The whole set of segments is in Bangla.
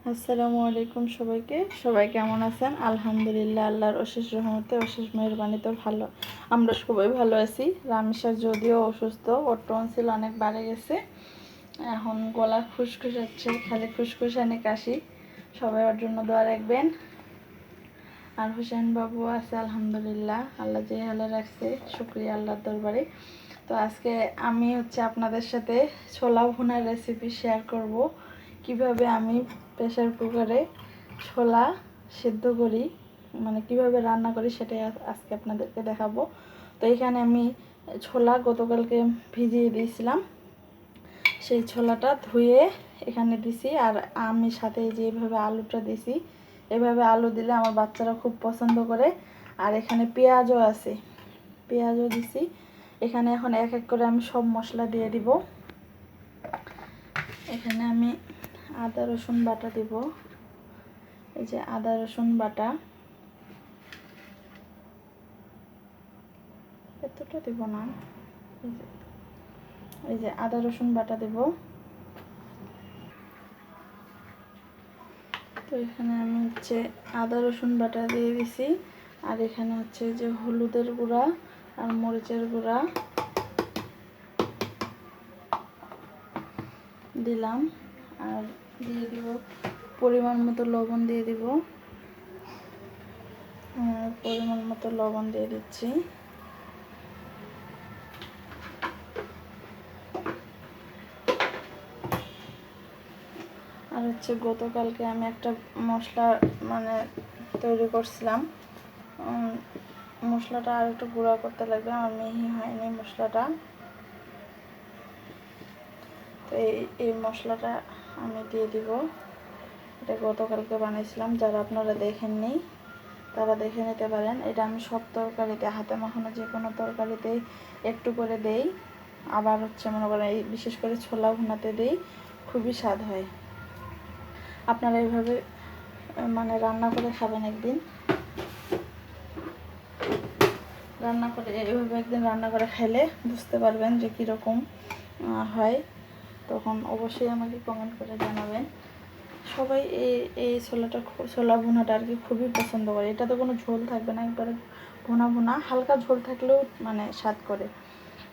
আসসালামু আলাইকুম সবাইকে। সবাই কেমন আছেন? আলহামদুলিল্লাহ, আল্লাহর অশেষ রহমতে অশেষ মেহেরবানিতে ভালো, আমরা সবাই ভালো আছি। রামিসার যদিও অসুস্থ, ওর টনসিল অনেক বাড়ে গেছে, এখন গলা খুসখুসাচ্ছে, খালি খুসখুসানি কাশি। সবাই ওর জন্য দোয়া রাখবেন। আর হোসেন বাবু আছে আলহামদুলিল্লাহ, আল্লাহ যে হালে রাখছে, শুকরিয়া আল্লাহর দরবারে। তো আজকে আমি আপনাদের সাথে ছোলা ভুনার রেসিপি শেয়ার করব। কিভাবে আমি প্রেসার কুকারে ছোলা সেদ্ধ করি, মানে কিভাবে রান্না করি, সেটাই আজকে আপনাদেরকে দেখাবো। তো এখানে আমি ছোলা গতকালকে ভিজিয়ে দিয়েছিলাম, সেই ছোলাটা ধুয়ে এখানে দিছি। আর আমি সাথে যেভাবে আলুটা দিছি, এভাবে আলু দিলে আমার বাচ্চারা খুব পছন্দ করে। আর এখানে পেঁয়াজও আছে, পেঁয়াজও দিছি। এখানে এখন এক এক করে আমি সব মশলা দিয়ে দিব। এখানে আমি আদা রসুন বাটা দিব, এই যে আদা রসুন বাটা, এতটা দিব না, এই যে আদা রসুন বাটা দেব। তো এখানে আমি আদা রসুন বাটা দিয়ে দিছি। আর এখানে যে হলুদের গুঁড়া আর মরিচের গুঁড়া দিলাম। আর দিয়ে দিব পরিমাণ মতো লবণ দিয়ে দিব, পরিমাণ মতো লবণ দিয়ে দিচ্ছি। আর গতকালকে আমি একটা মশলা তৈরি করছিলাম, মশলাটা আর একটু গুঁড়া করতে লাগবে, আমার মিহি হয়নি মশলাটা। তো এই মশলাটা আমি দিয়ে দিব। এটা গতকালকে বানিয়েছিলাম, যারা আপনারা দেখেননি তারা দেখে নিতে পারেন। এটা আমি সব তরকারিতে, হাতে মাখানো যে কোনো তরকারিতেই একটু করে দেই। আবার মনে করেন এই বিশেষ করে ছোলা ভুনাতে দেই, খুবই স্বাদ হয়। আপনারা এইভাবে রান্না করে খাবেন একদিন, এইভাবে একদিন রান্না করে খাইলে বুঝতে পারবেন যে কীরকম হয়। তখন অবশ্যই আমাকে কমেন্ট করে জানাবেন। সবাই এই ছোলা ভুনাটা আর কি খুবই পছন্দ করে। এটা তো কোনো ঝোল থাকবে না, একবারে ভুনা ভুনা, হালকা ঝোল থাকলেও স্বাদ করে।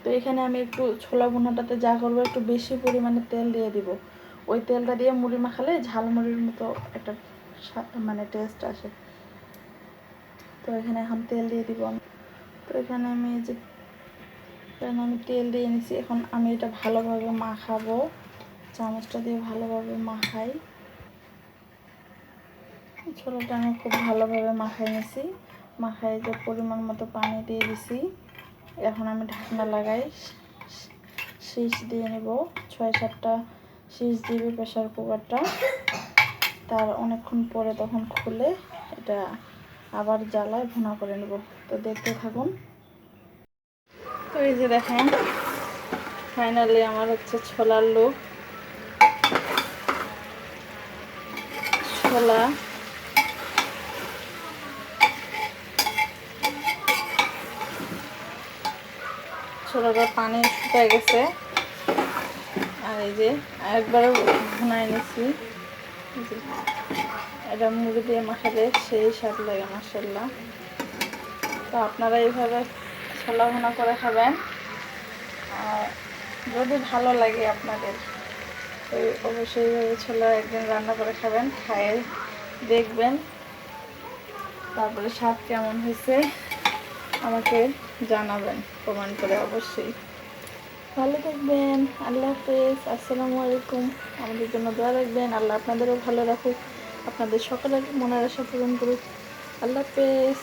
তো এখানে আমি একটু ছোলা ভুনাটাতে যা করবো, একটু বেশি পরিমাণে তেল দিয়ে দিব। ওই তেলটা দিয়ে মুড়ি মাখালে ঝালমুড়ির মতো একটা টেস্ট আসে। তো এখানে এখন তেল দিয়ে দিব আমি। তো এখানে আমি তেল দিয়ে নিছি। এখন আমি এটা ভালোভাবে মাখাবো, চামচটা দিয়ে ভালোভাবে মাখাই। ছোলাটা আমি খুব ভালোভাবে মাখাই নিছি। মাখাই যে পরিমাণ মতো পানি দিয়ে দিছি। এখন আমি ঢাকনা লাগাই শীষ দিয়ে নেব। 6-7টা শীষ দিবে প্রেসার কুকারটা। তার অনেকক্ষণ পরে তখন খুলে এটা আবার জ্বালায় ভুনা করে নেব। তো দেখতে থাকুন। তো এই যে দেখেন, ফাইনালি আমার ছোলার লুক। ছোলা ছোলাটা পানি শুকায় গেছে। আর এই যে একবারে ভুনাই নিচ্ছি। এটা মুড়ি দিয়ে মাখালে সেই স্বাদ লাগে মাশাআল্লাহ। তো আপনারা এইভাবে ছোলা ভুনা করে খাবেন। আর যদি ভালো লাগে আপনাদের, তো অবশ্যই এইভাবে ছোলা একদিন রান্না করে খাবেন, খায়ে দেখবেন, তারপরে স্বাদ কেমন হয়েছে আমাকে জানাবেন কমেন্ট করে। অবশ্যই ভালো থাকবেন। আল্লাহ হাফেজ, আসসালামু আলাইকুম। আমাদের জন্য দোয়া রাখবেন, আল্লাহ আপনাদেরও ভালো রাখুক, আপনাদের সকলের মনের আশা পূরণ করুক। আল্লাহ হাফেজ।